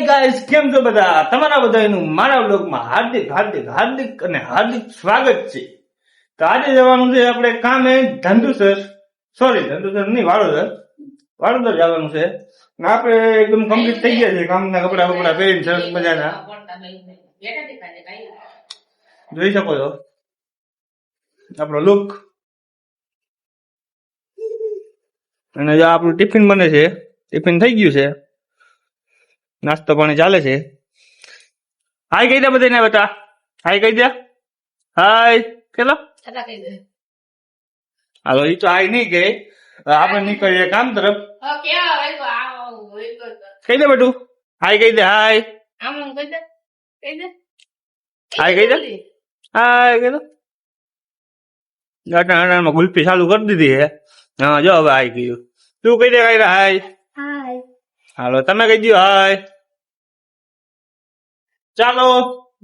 Guys કેમ છો બધા તમારા બધાનું મારા બ્લોગમાં હાર્દિક હાર્દિક હાર્દિક અને હાર્દિક સ્વાગત છે. તો આજે જવાનું છે આપણે કામે ધંધુસર નહીં વાડોદર જવાનું છે. ને આપણે એકદમ કમ્પ્લીટ થઈ ગયા છે, કામના કપડા બપડા પહેરીને સરસ મજાના જોઈ શકો છો આપણો લુક. અને જો આપણું ટિફિન બને છે, ટિફિન થઈ ગયું છે, નાસ્તો પાણી ચાલે છે. હાય કહી દે બધાને બેટા, હાય કહી દે, હાય કેલો હાલો. એ તો હાય નહીં કે આપણે નીકળીએ કામ તરફ. કહી દે બેટું, હાય કહી દે, હાય હાય કહી દે, હાય કહી દો. ગાંઠમાં ગુલ્ફી ચાલુ કરી દીધી હે. હા જો હવે હાય કીધું. તું કહી દે કઈ હાય. હાલો તમે કહી દો હાય. ચાલો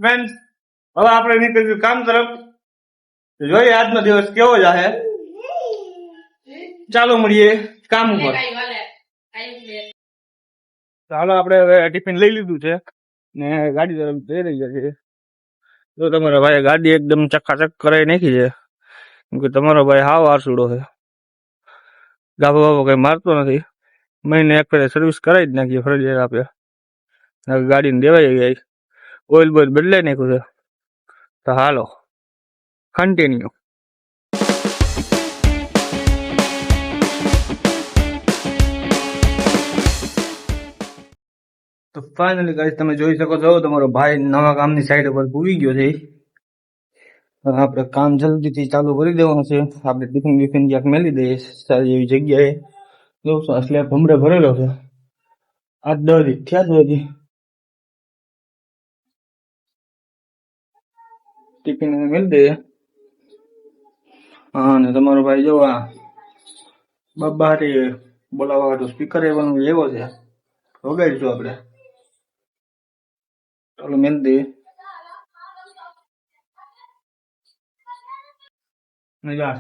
ફ્રેન્ડ, હવે આપણે નીકળ્યું કામ તરફ. જોઈએ આજનો દિવસ કેવો જાહે. ચાલો મળીએ કામ ઉપર. ચાલો આપણે હવે ટિફિન લઈ લીધું છે ને ગાડી તરફ જઈ રહ્યા છે. તો તમારા ભાઈ ગાડી એકદમ ચકાચક કરાવી નાખી છે, કેમ કે તમારો ભાઈ હાવ આરસુડો છે, ગાભો બાબો કઈ મારતો નથી. મહિને એક ફેરે સર્વિસ કરાવી જ નાખીએ ફરજિયાત આપે. ગાડીને દેવાઈ ગઈ, ઓઇલ બોઇલ બદલાઈ નાખ્યું છે. તો હાલો કન્ટિન્યુ. તો ફાઇનલી ગાઈસ તમે જોઈ શકો છો તમારો ભાઈ નવા કામની સાઈડ ઉપર પૂરી ગયો છે. આપણે કામ જલ્દીથી ચાલુ કરી દેવાનું છે. આપણે ટિફિન બિફિન ક્યાંક મેલી દઈએ સારી એવી જગ્યાએ. જો સ્લેબ ભમરે ભરેલો છે, 8-10 દી થયા છે હજી. ટિફિન મેલી દઈએ. હા ને તમારો ભાઈ જો આ બાબારી બોલાવવા વાળું સ્પીકર એવાનું એવો છે, વગાડીશું આપણે. ચાલો મેલી દઈએ.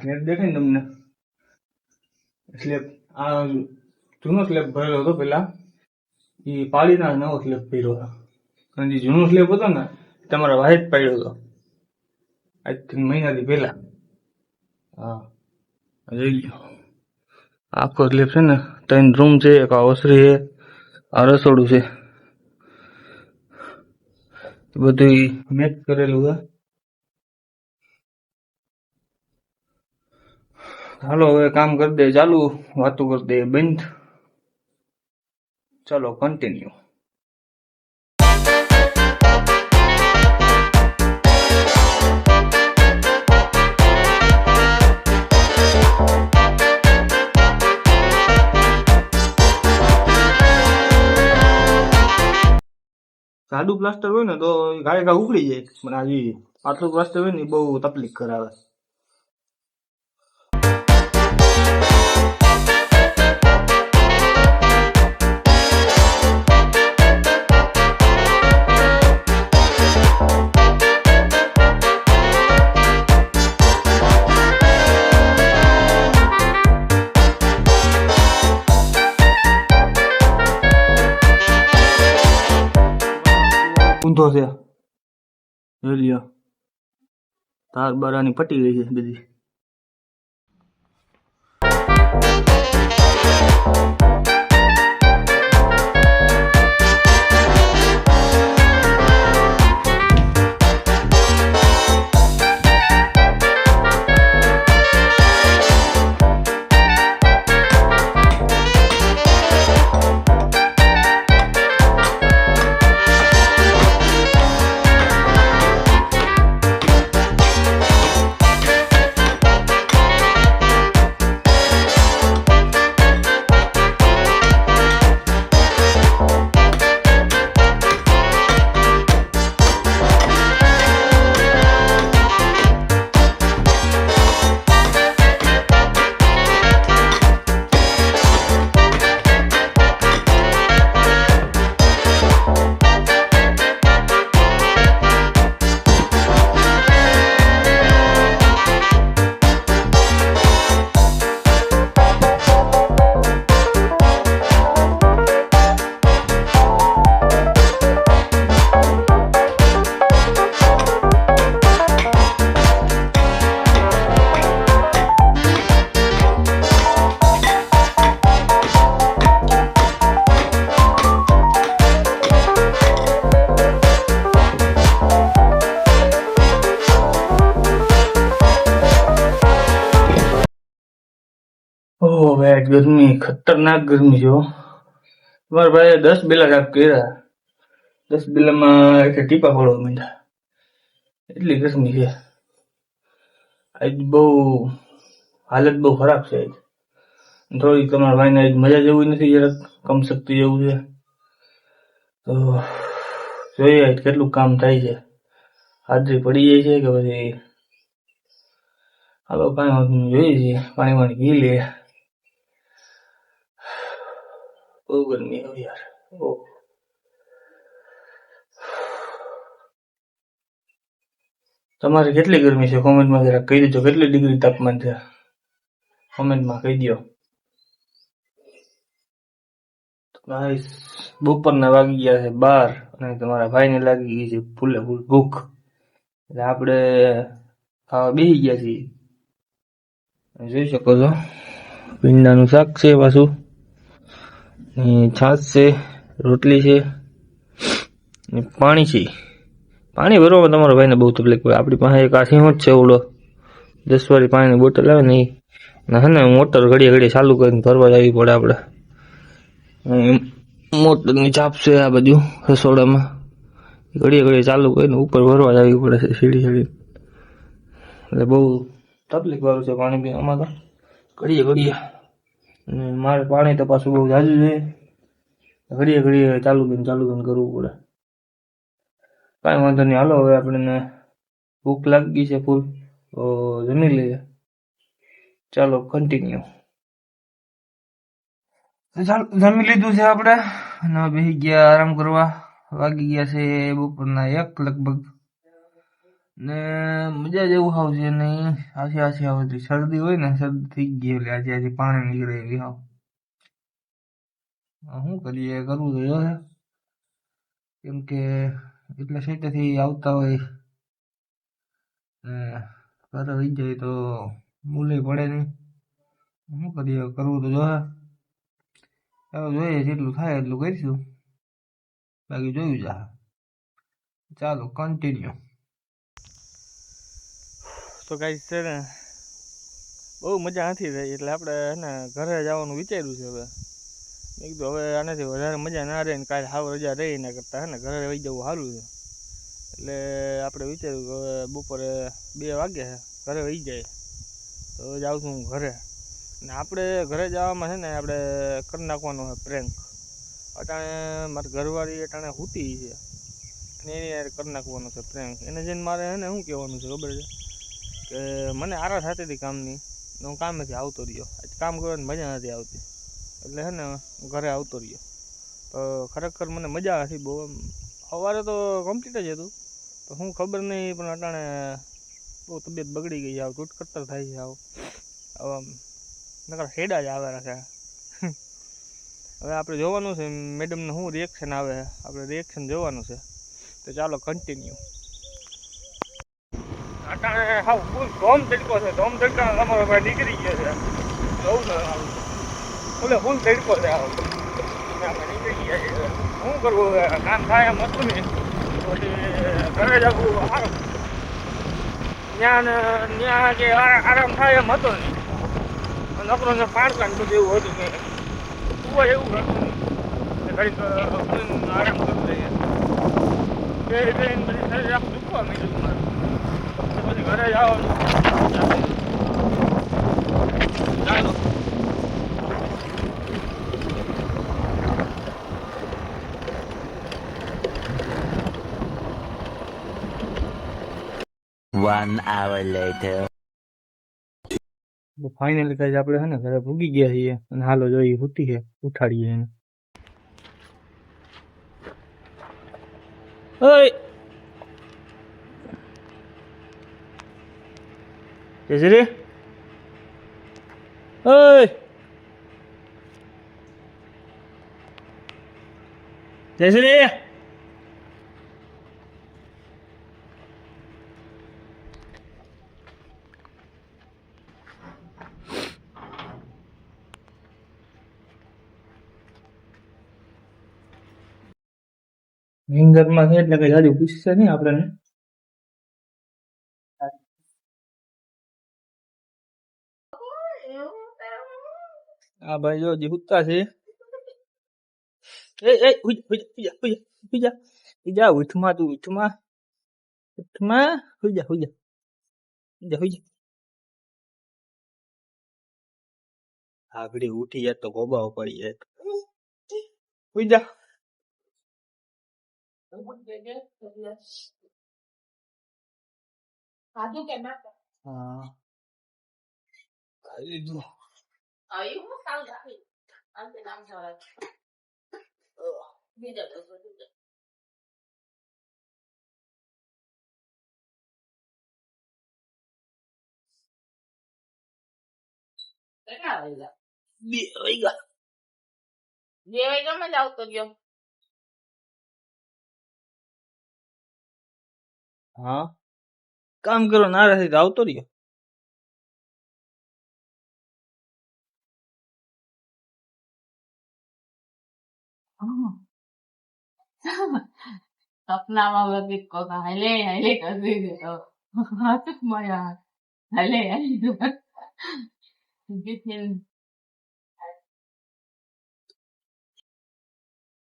સ્લેબ દેખાય ને તમને, સ્લેબ આ જૂનો સ્લેબ ભરેલો હતો પેલા, એ પાડીના નવો સ્લેબ પડ્યો હતો. અને જે જૂનો સ્લેબ હતો ને તમારા વાઈટ પડ્યો હતો આજ 3 મહિનાથી પેલા. હા જોઈ લો આખો સ્લેબ છે ને, 3 રૂમ છે, એક ઓસરી છે, આ રસોડું છે, બધું મેચ કરેલું છે. હાલો હવે કામ કરી દે ચાલુ, વાતો કરી દે બંધ. ચાલો કન્ટિન્યુ. સાદું પ્લાસ્ટર હોય ને તો ગાય ઉખડી જાય, પણ આ પાતળું પ્લાસ્ટર હોય ને બહુ તકલીફ કરાવે. ઊંધો છે જોઈ લ્યો, તાર બારાની પટી ગઈ છે બધી. ઓહ ભાઈ ગરમી ખતરનાક ગરમી છે હો. તમારા ભાઈ 10 બેલા સાફ કર્યા, 10 બેલામાં એક ટીપા પડવા માંડ્યા, એટલી ગરમી છે આજ. બહુ હાલત બહુ ખરાબ છે આજ. થોડી તમારા ભાઈને આજ મજા જેવું નથી, જરાક કમ શક્તિ જેવું છે. તો જોઈએ આજ કેટલું કામ થાય છે, હાજરી પડી જાય છે કે પછી હાલો કાંઈ વાંધો નહીં, જોઈએ છીએ પાણી વાણી પી લે. બહુ ગરમી હવે યાર. ઓહ. તમારે કેટલી ગરમી છે કોમેન્ટમાં જરાક કહી દેજો, કેટલી ડિગ્રી તાપમાન છે કોમેન્ટમાં કહી દો. ગાઈસ બપોરના વાગી ગયા છે 12 અને તમારા ભાઈને લાગી ગઈ છે ફૂલે ફૂલ ભૂખ, એટલે આપણે ખાવા બેસી ગયા છીએ. જોઈ શકો છો ભીંડાનું શાક છે પાછું, છાશ છે, રોટલી છે, પાણી છે. પાણી ભરવામાં તમારા ભાઈને બહુ તકલીફ પડે. આપણી પાસે એક આ સિંહો જ છે ઓલો 10 વાળી પાણીની બોટલ આવે ને એ હે ને મોટર ઘડીએ ઘડીએ ચાલુ કરીને ભરવા જવી પડે આપણે. મોટરની ચાપ છે આ બાજુ રસોડામાં, ઘડીએ ઘડીએ ચાલુ કરીને ઉપર ભરવા જવી પડે છે સીડી સીડી. એટલે બહુ તકલીફ વાળું છે પાણી પીવામાં તો ઘડીએ ઘડીએ. મારે પાણી તો પાછું બહુ જાજુ છે, ઘડીએ ઘડીએ ચાલુ કરીને કરવું પડે. કાંઈ વાંધો નહીં, હાલો હવે આપણને ભૂખ લાગી છે ફૂલ, તો જમી લઈએ. ચાલો કન્ટિન્યુ. જમી લીધું છે આપણે અને બેસી ગયા આરામ કરવા. વાગી ગયા છે બપોરના 1 લગભગ, ને મજા જેવું હાવ છે નહીં. આછી આવતી શરદી હોય ને, શરદી થઈ ગઈ એટલે આજે પાણી નીકળે એવી હાવ. શું કરીએ, કરવું તો જોઈએ કેમ કે એટલે સેટેથી આવતા હોય ને ઘરે વહી જાય તો મૂલે પડે નહીં. શું કરીએ, કરવું તો જોઈએ. ચાલો જોઈએ જેટલું થાય એટલું કરીશું, બાકી જોયું જા. ચાલો કન્ટિન્યુ. તો ગાઈસ છે ને બહુ મજા નથી થઈ, એટલે આપણે ને ઘરે જવાનું વિચાર્યું છે હવે. મેં કીધું હવે આનાથી વધારે મજા ના રહે ને કાલે હાવ રજા રહી એના કરતાં હે ને ઘરે વહી જવું સારું છે. એટલે આપણે વિચાર્યું કે હવે બપોરે 2 વાગ્યા છે, ઘરે વહી જાય તો જાઉં છું હું ઘરે. ને આપણે ઘરે જવામાં છે ને આપણે કરી નાખવાનો છે પ્રેન્ક. અટાણે મારી ઘરવાળી અટાણે સૂતી છે ને એની યાર કરી નાખવાનો છે પ્રેન્ક. એને જઈને મારે છે ને શું કહેવાનું છે ખબર છે કે મને આરા થતી હતી કામની, હું કામેથી આવતો રહ્યો, કામ કરવાની મજા નથી આવતી, એટલે છે ને હું ઘરે આવતો રહ્યો. તો ખરેખર મને મજા હતી બહુ. સવારે તો કમ્પ્લીટ જ હતું, તો હું ખબર નહીં પણ અટાણે બહુ તબિયત બગડી ગઈ, આવ ટૂટકટ્ટર થાય છે, આવ નકર હેડા જ આવે રાખે. હવે આપણે જોવાનું છે મેડમને શું રિએક્શન આવે, આપણે રિએક્શન જોવાનું છે. તો ચાલો કન્ટિન્યુ. અટાણે હાવ ફૂલ ધોમ તડકો છે, ધોમ તડકા તમારો ભાઈ નીકળી ગયો છે. જોઉં ને ફૂલે ફૂલ તડકો છે, આપણે નીકળી ગયા છે. શું કરવું હવે, કામ થાય એમ હતું નહીં, પછી ઘરે જવું સારું. ત્યાં કે આરામ થાય એમ હતો નહીં, નકરો ને પાડકા ને બધું એવું હતું કે સુવા એવું હતું નહીં. ઘડીક આરામ કરતો રહીએ, બે બધી શરીર આખું દુખવા માંડ્યું મારું. પછી ઘરે જવાનું ચાલો. One hour later. ફાઇનલી કઈ આપણે છે ને ઘરે ભૂગી ગયા છીએ અને હાલો જોઈએ સૂતી છે, ઉઠાડીએ એને. ઓય જયશ્રી, ઓય જયશ્રી, નીંદરમાં છે એટલે કઈ જાજુ પૂછશે નહીં આપણને. આ ભાઈ જો હજી હુતા છે. એ હુઈ જા, હુઈ જા, હુઈ જા, હુઈ જા, હુઈ જા, ઉઠમાં તું ઉઠમાં, ઉઠમાં, હુઈ જા, હુઈ જા, હુઈ જા, હુઈ જા. આગળ ઉઠી જાય તો ગોબાઓ પડી જાય. હુઈ જા. હા ખાઈ લીધું. બે વાગ્યા. હા કામ કરો નારા થી આવતો રહ્યો. સપનામાં બધી કોક હાલે હાલે કરી દેતો હાથમાં હાલે હાલે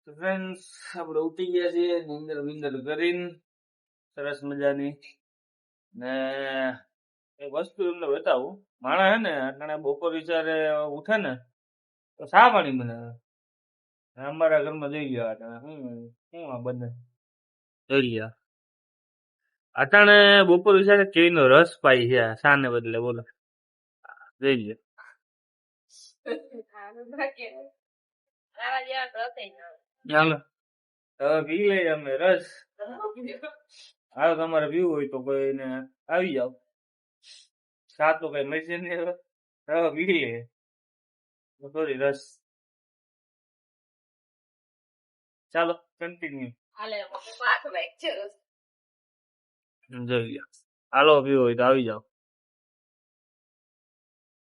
ફ્રેન્ડ્સ આપણે ઉઠી ગયા છીએ નિંદર વિંદર કરીને સરસ મજાની. ને એક વસ્તુ એમને બતાવું. માણા હે ને અટાણે બપોર વિચારે ઉઠે ને તો શા પાણી બનાવે. અમારા ઘરમાં જોઈ ગયા અટાણે શું આ બને જોઈ ગયા અટાણે બપોર વિચારે કેરીનો રસ પાઈ છે શાને બદલે બોલો જોઈ ગયા. ચાલો હવે પી લઈએ અમે રસ. હાલો તમારે પીવું હોય તો કોઈને આવી જાવ. સા તો કઈ મળશે નહીં. હવે પી લઈએ સોરી રસ. ચાલો કન્ટિન્યુ જોઈ લો. હાલો પીવું હોય તો આવી જાવ.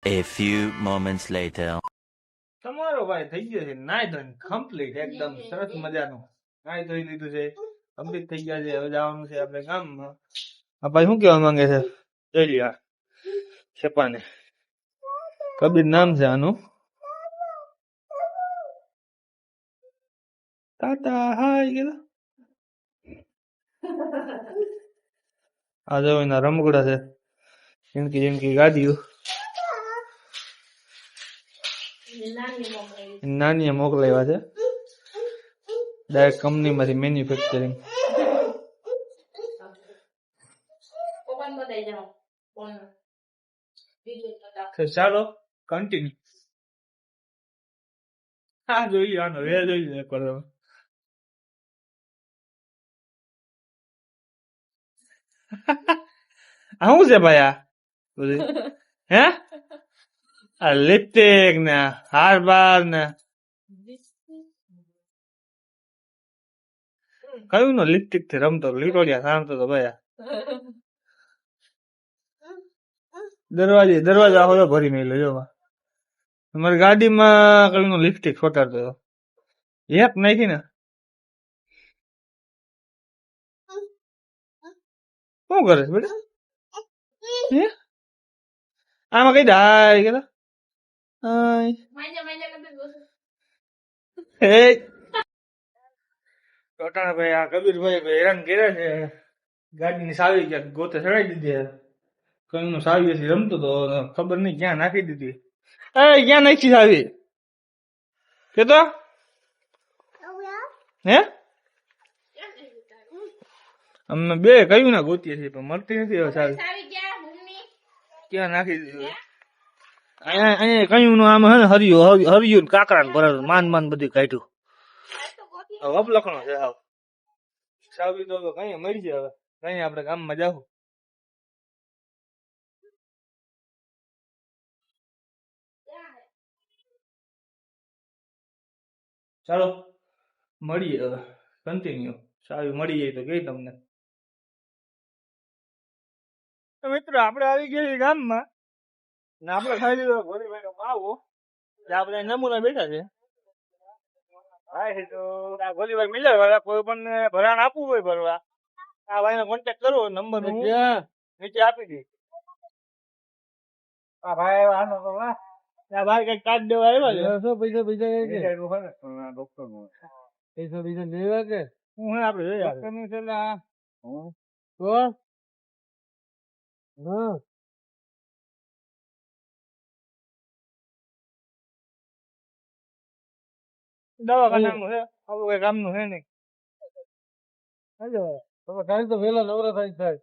A few moments later. તમારો ભાઈ થઈ ગયો છે નાઈ ધોઈને કમ્પ્લીટ એકદમ સરસ મજાનું નાઈ ધોઈ લીધું છે કમ્પ્લીટ થઈ ગયા છે. હવે જવાનું છે આપણે ગામમાં. આ ભાઈ શું કેવા માંગે છે જોઈ લ્યો. છેપાને કબીર નામ છે આનું. ટાટા હાય કીધું. આ જો એના રમકડા છે જિંદગી જિંદગી ગાડીઓ નાની મોકલાવ્યા છે ડાયરેક્ટ કંપનીમાંથી મેન્યુફેક્ચરિંગ. ચાલો કન્ટિન્યુ. હા જોઈએ આનો વે જોઈએ એક વાર તમે. આ શું છે ભાઈ આ બધું હે આ લિપસ્ટિક ને હાર બાર ને કયું નો લિપસ્ટિક થી રમતો લીટોડિયા સાંભળતો તો ભાઈ. દરવાજા આખો ભરી મેલ્યો જો તમારી ગાડીમાં કયું નો લિપસ્ટિક ફોટાડતો હતો. એક નાખી ને શું કરે છે બેટા હે આમાં કઈ હાય કે ટોટાણા ભાઈ આ કબીરભાઈ હેરાન કર્યા છે. ગાડીની સાવી ક્યાંક ગોતે ચડાવી દીધી. કયું નું સાવી હશે રમતો તો ખબર નહીં ક્યાં નાખી દીધી. ક્યાં નાખી સાવી કેતો હે અમે બે કયું ના ગોતીએ છીએ પણ મળતી નથી. હવે સાવી ક્યાં નાખી દીધી. અહીંયા કયું નું આમ હે ને હરિયું કાકરા ભરેલું માન માન બધું કાઢ્યું. હવે અપલખણો છે હાવ. સાવી તો કઈ મળી જાય. હવે કઈ આપડે ગામમાં જાવ. ચાલો મળીએ હવે કન્ટિન્યુ. સાવી મળી જાય તો કઈ તમને. મિત્રો આપણે આવી ગયા ગામમાં ને આપણે ખાઈ લીધો ગોરીભાઈ નો માવો. આપણે નમૂના બેઠા છે. તો આ ગોરીભાઈ મિલર કોઈ પણ ભરાણ આપવું હોય ભરવા આ ભાઈ નો કોન્ટેક્ટ કરો. નંબર નીચે આપી દે. આ ભાઈ આનો તો ત્યાં ભાઈ કઈક કાર્ડ દેવા આવ્યા છે પૈસા પૈસા ડોક્ટર નું પૈસા પૈસા લેવા કે હું હે આપડે જોઈએ ડોક્ટર નું છે એટલે આ તો હા દવાખાનાનું છે આપણું કઈ કામનું છે નહીં હાલો તમે કાલે તો વહેલા નવરા થાય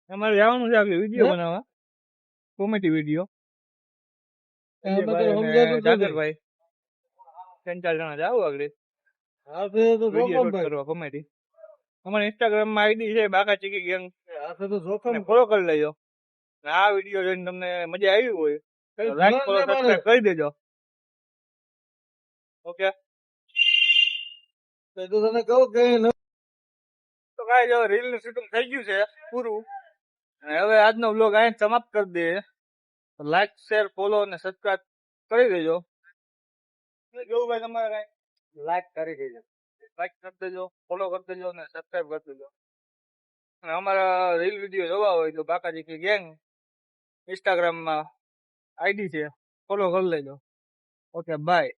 અમારે જવાનું છે આગળ વિડીયો બનાવવા કોમેડી વિડીયો જાગરભાઈ 3-4 જણા જાવ આગળ હા તો વિડીયો શૂટ કરવા કોમેડી અમારે ઇન્સ્ટાગ્રામ માં આઈડી છે બાકા ચીકી ગેંગ તો જોખમ ફોલો કરી લેજો અને આ વિડીયો જોઈને તમને મજા આવી હોય તો લાઈક ફોલો સબસ્ક્રાઇબ કરી દેજો ઓકે તો તને કહું કે તો કાંઈ જો રીલ નું શૂટિંગ થઈ ગયું છે પૂરું અને હવે આજનો વ્લોગ અહીં સમાપ્ત કરી દઈએ લાઈક શેર ફોલો અને સબસ્ક્રાઇબ કરી દેજો કેવું ભાઈ તમારે કઈ લાઈક કરી દેજો લાઈક કરી દેજો ફોલો કરી દેજો અને સબસ્ક્રાઇબ કરી દેજો અને અમારા રીલ વિડીયો જોવા હોય તો બાકાજી કી ગેંગ ઇન્સ્ટાગ્રામમાં આઈડી છે ફોલો કરી લેજો ઓકે બાય